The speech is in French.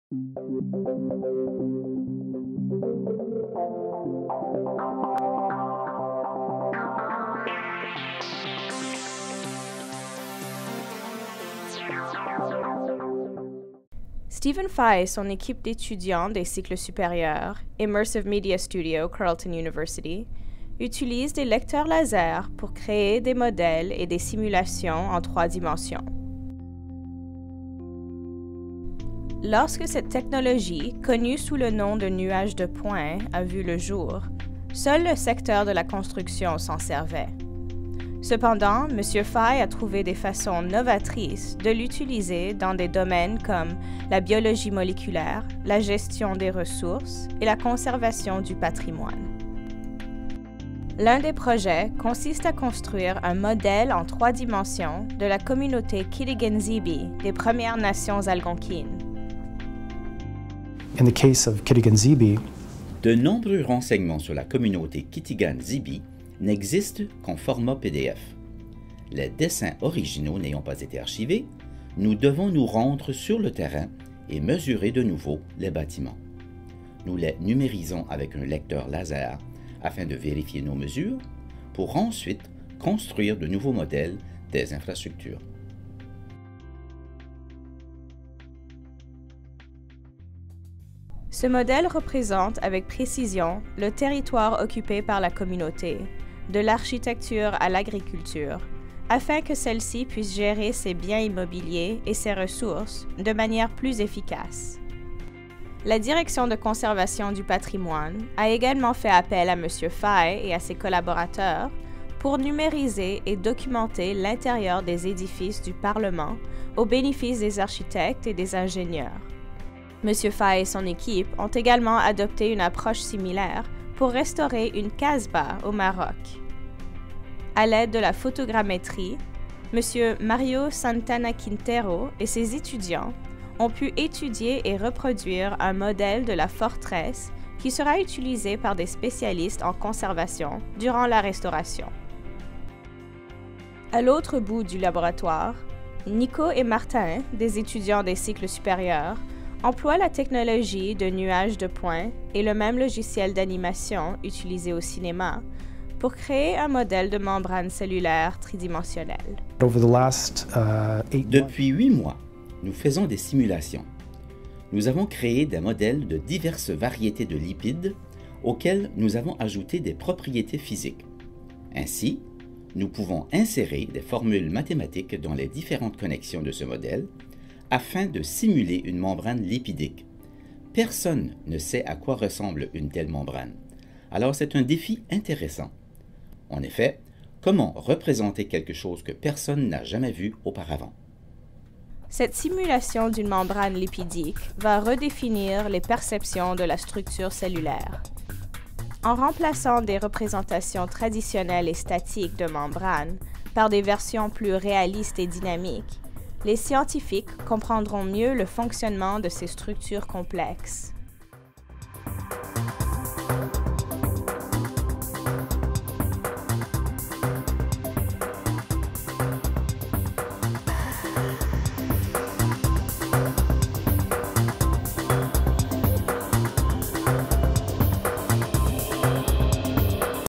Stephen Fye et son équipe d'étudiants des cycles supérieurs, Immersive Media Studio, Carleton University, utilisent des lecteurs laser pour créer des modèles et des simulations en 3 dimensions. Lorsque cette technologie, connue sous le nom de nuage de points, a vu le jour, seul le secteur de la construction s'en servait. Cependant, M. Fye a trouvé des façons novatrices de l'utiliser dans des domaines comme la biologie moléculaire, la gestion des ressources et la conservation du patrimoine. L'un des projets consiste à construire un modèle en 3 dimensions de la communauté Kitigan-Zibi des Premières Nations algonquines. In the case of Kitigan-Zibi, de nombreux renseignements sur la communauté Kitigan-Zibi n'existent qu'en format PDF. Les dessins originaux n'ayant pas été archivés, nous devons nous rendre sur le terrain et mesurer de nouveau les bâtiments. Nous les numérisons avec un lecteur laser afin de vérifier nos mesures pour ensuite construire de nouveaux modèles des infrastructures. Ce modèle représente avec précision le territoire occupé par la communauté, de l'architecture à l'agriculture, afin que celle-ci puisse gérer ses biens immobiliers et ses ressources de manière plus efficace. La Direction de conservation du patrimoine a également fait appel à M. Fye et à ses collaborateurs pour numériser et documenter l'intérieur des édifices du Parlement au bénéfice des architectes et des ingénieurs. M. Fye et son équipe ont également adopté une approche similaire pour restaurer une casbah au Maroc. À l'aide de la photogrammétrie, M. Mario Santana Quintero et ses étudiants ont pu étudier et reproduire un modèle de la forteresse qui sera utilisé par des spécialistes en conservation durant la restauration. À l'autre bout du laboratoire, Nico et Martin, des étudiants des cycles supérieurs, emploient la technologie de nuage de points et le même logiciel d'animation utilisé au cinéma pour créer un modèle de membrane cellulaire tridimensionnelle. Depuis 8 mois, nous faisons des simulations. Nous avons créé des modèles de diverses variétés de lipides auxquels nous avons ajouté des propriétés physiques. Ainsi, nous pouvons insérer des formules mathématiques dans les différentes connexions de ce modèle afin de simuler une membrane lipidique. Personne ne sait à quoi ressemble une telle membrane. Alors c'est un défi intéressant. En effet, comment représenter quelque chose que personne n'a jamais vu auparavant? Cette simulation d'une membrane lipidique va redéfinir les perceptions de la structure cellulaire. En remplaçant des représentations traditionnelles et statiques de membranes par des versions plus réalistes et dynamiques, les scientifiques comprendront mieux le fonctionnement de ces structures complexes.